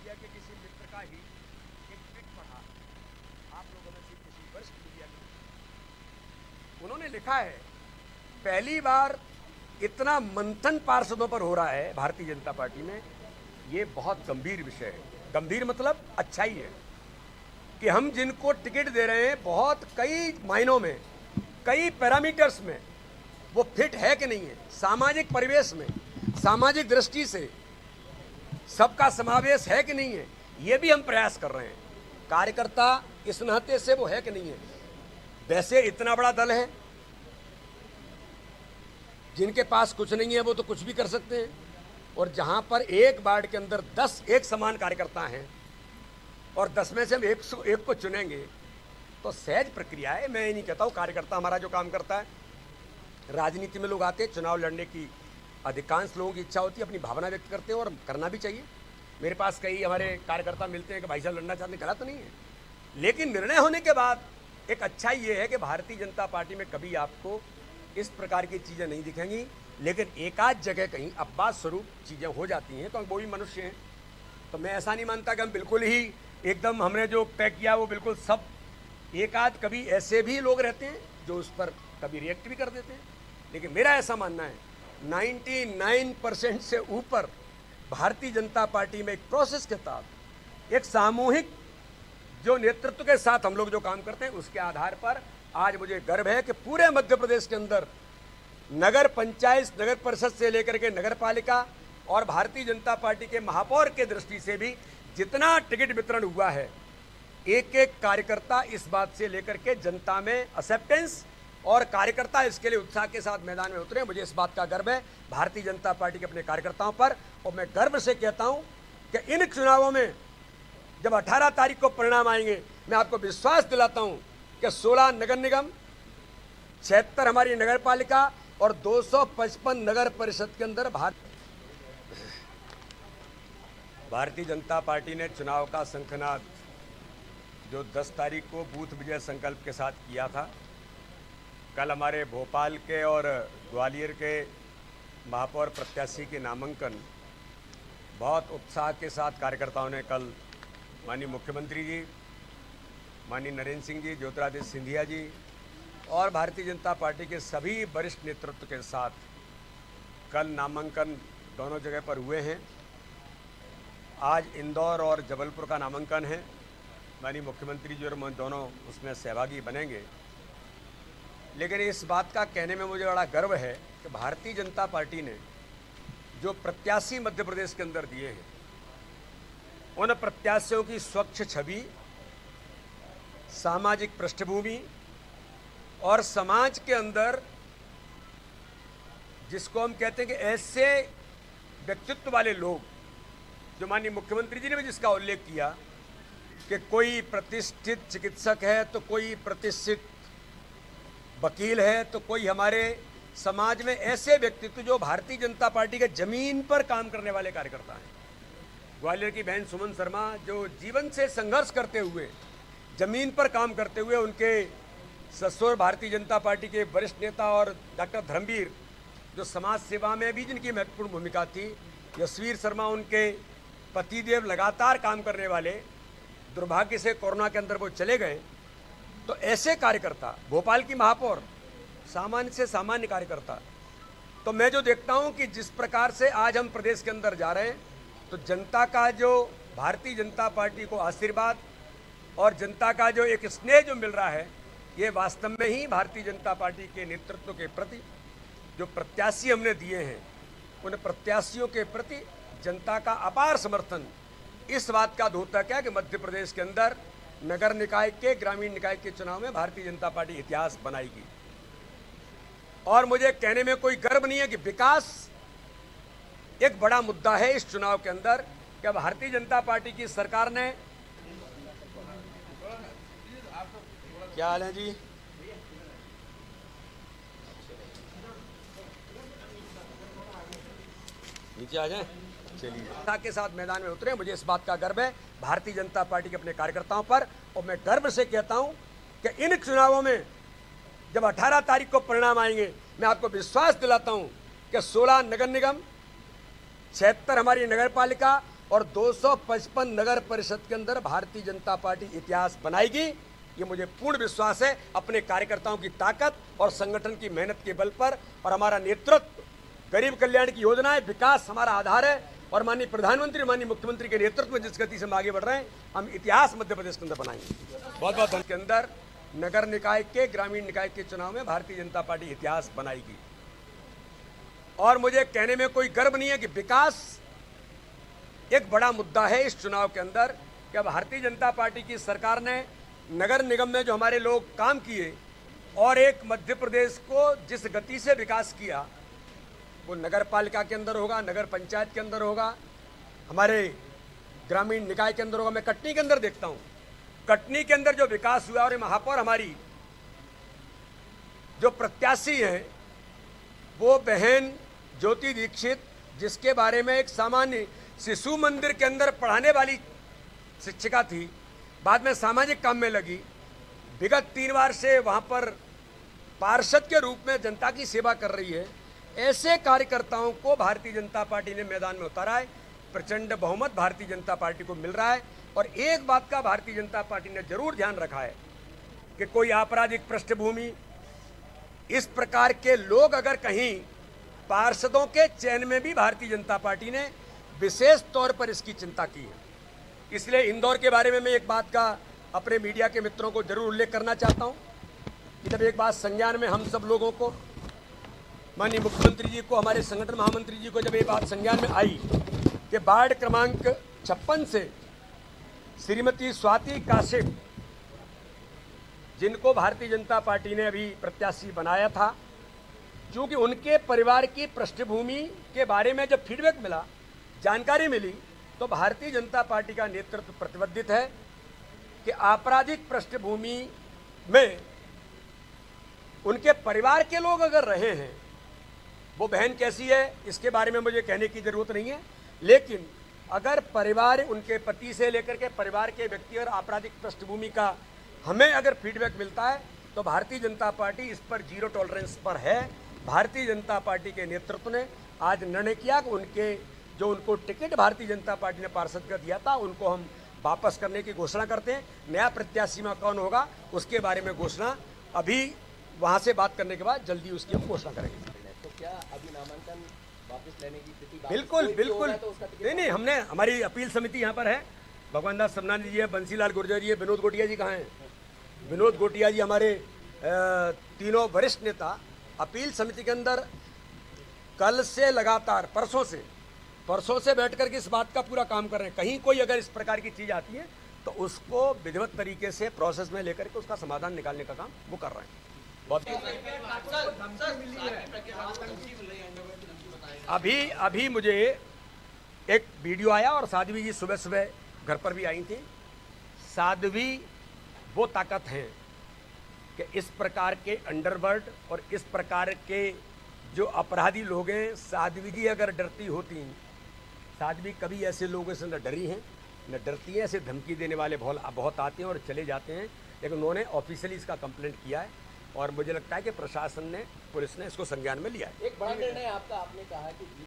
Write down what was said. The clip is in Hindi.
मीडिया के किसी मित्र का ही एक ट्वीट पढ़ा, आप लोगों में से किसी वरिष्ठ मीडिया के, उन्होंने लिखा है पहली बार इतना मंथन पार्षदों पर हो रहा है भारतीय जनता पार्टी में, ये बहुत गंभीर विषय है। गंभीर मतलब अच्छा ही है कि हम जिनको टिकट दे रहे हैं बहुत कई मायनों में, कई पैरामीटर्स में वो फिट है कि नहीं है, सामाजिक परिवेश में, सामाजिक दृष्टि से सबका समावेश है कि नहीं है, ये भी हम प्रयास कर रहे हैं। कार्यकर्ता इस नाते से वो है कि नहीं है। वैसे इतना बड़ा दल है, जिनके पास कुछ नहीं है वो तो कुछ भी कर सकते हैं, और जहां पर एक वार्ड के अंदर 10 एक समान कार्यकर्ता हैं और 10 में से हम एक को चुनेंगे तो सहज प्रक्रिया है। मैं ये नहीं कहता हूं कार्यकर्ता हमारा जो काम करता है, राजनीति में लोग आते हैं, चुनाव लड़ने की अधिकांश लोगों की इच्छा होती है, अपनी भावना व्यक्त करते हैं और करना भी चाहिए। मेरे पास कई हमारे कार्यकर्ता मिलते हैं कि भाई साहब लड़ना चाहते हैं, गलत तो नहीं है, लेकिन निर्णय होने के बाद एक अच्छा ये है कि भारतीय जनता पार्टी में कभी आपको इस प्रकार की चीज़ें नहीं दिखेंगी, लेकिन एक आध जगह कहीं अपवाद स्वरूप चीज़ें हो जाती हैं, क्योंकि वो भी मनुष्य हैं। तो मैं ऐसा नहीं मानता कि हम बिल्कुल ही एकदम हमने जो तय किया वो बिल्कुल सब, एक आध कभी ऐसे भी लोग रहते हैं जो उस पर कभी रिएक्ट भी कर देते हैं, लेकिन मेरा ऐसा मानना है 99% से ऊपर भारतीय जनता पार्टी में एक प्रोसेस के तहत, एक सामूहिक जो नेतृत्व के साथ हम लोग जो काम करते हैं, उसके आधार पर आज मुझे गर्व है कि पूरे मध्य प्रदेश के अंदर नगर पंचायत, नगर परिषद से लेकर के नगर पालिका और भारतीय जनता पार्टी के महापौर के दृष्टि से भी जितना टिकट वितरण हुआ है, एक एक कार्यकर्ता इस बात से लेकर के जनता में एक्सेप्टेंस और कार्यकर्ता इसके लिए उत्साह के साथ मैदान में उतरे। मुझे इस बात का गर्व है भारतीय जनता पार्टी के अपने कार्यकर्ताओं पर, और मैं गर्व से कहता हूं कि इन चुनावों में जब 18 तारीख को परिणाम आएंगे, मैं आपको विश्वास दिलाता हूं कि 16 नगर निगम, 76 हमारी नगर पालिका और 255 नगर परिषद के अंदर भारतीय जनता पार्टी ने चुनाव का शंखनाद जो 10 तारीख को बूथ विजय संकल्प के साथ किया था, कल हमारे भोपाल के और ग्वालियर के महापौर प्रत्याशी के नामांकन बहुत उत्साह के साथ कार्यकर्ताओं ने कल माननीय मुख्यमंत्री जी, माननीय नरेंद्र सिंह जी, ज्योतिरादित्य सिंधिया जी और भारतीय जनता पार्टी के सभी वरिष्ठ नेतृत्व के साथ कल नामांकन दोनों जगह पर हुए हैं। आज इंदौर और जबलपुर का नामांकन है। माननीय मुख्यमंत्री जी और मैं दोनों उसमें सहभागी बनेंगे। लेकिन इस बात का कहने में मुझे बड़ा गर्व है कि भारतीय जनता पार्टी ने जो प्रत्याशी मध्य प्रदेश के अंदर दिए हैं, उन प्रत्याशियों की स्वच्छ छवि, सामाजिक पृष्ठभूमि और समाज के अंदर जिसको हम कहते हैं कि ऐसे व्यक्तित्व वाले लोग, जो माननीय मुख्यमंत्री जी ने भी जिसका उल्लेख किया कि कोई प्रतिष्ठित चिकित्सक है तो कोई प्रतिष्ठित वकील है तो कोई हमारे समाज में ऐसे व्यक्तित्व जो भारतीय जनता पार्टी के जमीन पर काम करने वाले कार्यकर्ता हैं। ग्वालियर की बहन सुमन शर्मा जो जीवन से संघर्ष करते हुए, जमीन पर काम करते हुए, उनके ससुर भारतीय जनता पार्टी के वरिष्ठ नेता और डॉक्टर धर्मवीर जो समाज सेवा में भी जिनकी महत्वपूर्ण भूमिका थी, यशवीर शर्मा उनके पतिदेव लगातार काम करने वाले, दुर्भाग्य से कोरोना के अंदर वो चले गए। तो ऐसे कार्यकर्ता, भोपाल की महापौर, सामान्य से सामान्य कार्यकर्ता, तो मैं जो देखता हूं कि जिस प्रकार से आज हम प्रदेश के अंदर जा रहे हैं, तो जनता का जो भारतीय जनता पार्टी को आशीर्वाद और जनता का जो एक स्नेह जो मिल रहा है, ये वास्तव में ही भारतीय जनता पार्टी के नेतृत्व के प्रति जो प्रत्याशी हमने दिए हैं, उन प्रत्याशियों के प्रति जनता का अपार समर्थन इस बात का द्योतक है कि मध्य प्रदेश के अंदर नगर निकाय के, ग्रामीण निकाय के चुनाव में भारतीय जनता पार्टी इतिहास बनाएगी। और मुझे कहने में कोई गर्व नहीं है कि विकास एक बड़ा मुद्दा है इस चुनाव के अंदर, कि भारतीय जनता पार्टी की सरकार ने, क्या हाल है जी, नीचे आ जाएं, चलिए के साथ मैदान में उतरे। मुझे इस बात का गर्व है भारतीय जनता पार्टी के अपने कार्यकर्ताओं पर, और मैं गर्व से कहता हूं कि इन चुनावों में जब 18 तारीख को परिणाम आएंगे, मैं आपको विश्वास दिलाता हूं कि 16 नगर निगम, 76 हमारी नगर पालिका और 255 नगर परिषद के अंदर भारतीय जनता पार्टी इतिहास बनाएगी। ये मुझे पूर्ण विश्वास है अपने कार्यकर्ताओं की ताकत और संगठन की मेहनत के बल पर। और हमारा नेतृत्व, गरीब कल्याण की योजनाएं, विकास हमारा आधार है। और माननीय प्रधानमंत्री, माननीय मुख्यमंत्री के नेतृत्व में जिस गति से हम आगे बढ़ रहे हैं, हम इतिहास मध्य प्रदेश के अंदर बनाएंगे। बहुत बहुत धन्यवाद। के अंदर नगर निकाय के, ग्रामीण निकाय के चुनाव में भारतीय जनता पार्टी इतिहास बनाएगी। और मुझे कहने में कोई गर्व नहीं है कि विकास एक बड़ा मुद्दा है इस चुनाव के अंदर। कि भारतीय जनता पार्टी की सरकार ने नगर निगम में जो हमारे लोग काम किए और एक मध्य प्रदेश को जिस गति से विकास किया, वो नगर पालिका के अंदर होगा, नगर पंचायत के अंदर होगा, हमारे ग्रामीण निकाय के अंदर होगा। मैं कटनी के अंदर देखता हूँ, कटनी के अंदर जो विकास हुआ, और महापौर हमारी जो प्रत्याशी हैं वो बहन ज्योति दीक्षित, जिसके बारे में एक सामान्य शिशु मंदिर के अंदर पढ़ाने वाली शिक्षिका थी, बाद में सामाजिक काम में लगी, विगत 3 बार से वहाँ पर पार्षद के रूप में जनता की सेवा कर रही है। ऐसे कार्यकर्ताओं को भारतीय जनता पार्टी ने मैदान में उतारा है। प्रचंड बहुमत भारतीय जनता पार्टी को मिल रहा है। और एक बात का भारतीय जनता पार्टी ने जरूर ध्यान रखा है कि कोई आपराधिक पृष्ठभूमि, इस प्रकार के लोग अगर कहीं पार्षदों के चयन में भी भारतीय जनता पार्टी ने विशेष तौर पर इसकी चिंता की है। इसलिए इंदौर के बारे में मैं एक बात का अपने मीडिया के मित्रों को जरूर उल्लेख करना चाहता हूं कि जब एक बात संज्ञान में हम सब लोगों को, माननीय मुख्यमंत्री जी को, हमारे संगठन महामंत्री जी को जब ये बात संज्ञान में आई कि वार्ड क्रमांक 56 से श्रीमती स्वाति काशिप, जिनको भारतीय जनता पार्टी ने अभी प्रत्याशी बनाया था, क्योंकि उनके परिवार की पृष्ठभूमि के बारे में जब फीडबैक मिला, जानकारी मिली, तो भारतीय जनता पार्टी का नेतृत्व प्रतिबद्धित है कि आपराधिक पृष्ठभूमि में उनके परिवार के लोग अगर रहे हैं, वो बहन कैसी है इसके बारे में मुझे कहने की जरूरत नहीं है, लेकिन अगर परिवार, उनके पति से लेकर के परिवार के व्यक्ति और आपराधिक पृष्ठभूमि का हमें अगर फीडबैक मिलता है, तो भारतीय जनता पार्टी इस पर जीरो टॉलरेंस पर है। भारतीय जनता पार्टी के नेतृत्व ने आज निर्णय किया कि उनको टिकट भारतीय जनता पार्टी ने पार्षद का दिया था, उनको हम वापस करने की घोषणा करते हैं। नया प्रत्याशी में कौन होगा उसके बारे में घोषणा अभी वहां से बात करने के बाद जल्दी उसकी हम घोषणा करेंगे। तो क्या अभी नामांकन वापस लेने की स्थिति? बिल्कुल बिल्कुल नहीं, हमने, हमारी अपील समिति यहाँ पर है, भगवान दास समनानी जी है, बंसीलाल गुर्जर जी है, विनोद गोटिया जी कहाँ हैं? विनोद गोटिया जी हमारे तीनों वरिष्ठ नेता अपील समिति के अंदर कल से लगातार परसों से बैठ कर के इस बात का पूरा काम कर रहे हैं। कहीं कोई अगर इस प्रकार की चीज़ आती है तो उसको विधिवत तरीके से प्रोसेस में लेकर के उसका समाधान निकालने का काम वो कर रहे हैं। बहुत अभी मुझे एक वीडियो आया और साध्वी जी सुबह घर पर भी आई थी। साध्वी वो ताकत है कि इस प्रकार के अंडरवर्ल्ड और इस प्रकार के जो अपराधी लोग हैं, साध्वी जी अगर डरती होती, साध्वी कभी ऐसे लोगों से न डरी हैं न डरती हैं। ऐसे धमकी देने वाले बहुत आते हैं और चले जाते हैं, लेकिन उन्होंने ऑफिशियली इसका कंप्लेंट किया है और मुझे लगता है कि प्रशासन ने, पुलिस ने इसको संज्ञान में लिया है। एक बड़ा निर्णय आपका, आपने कहा कि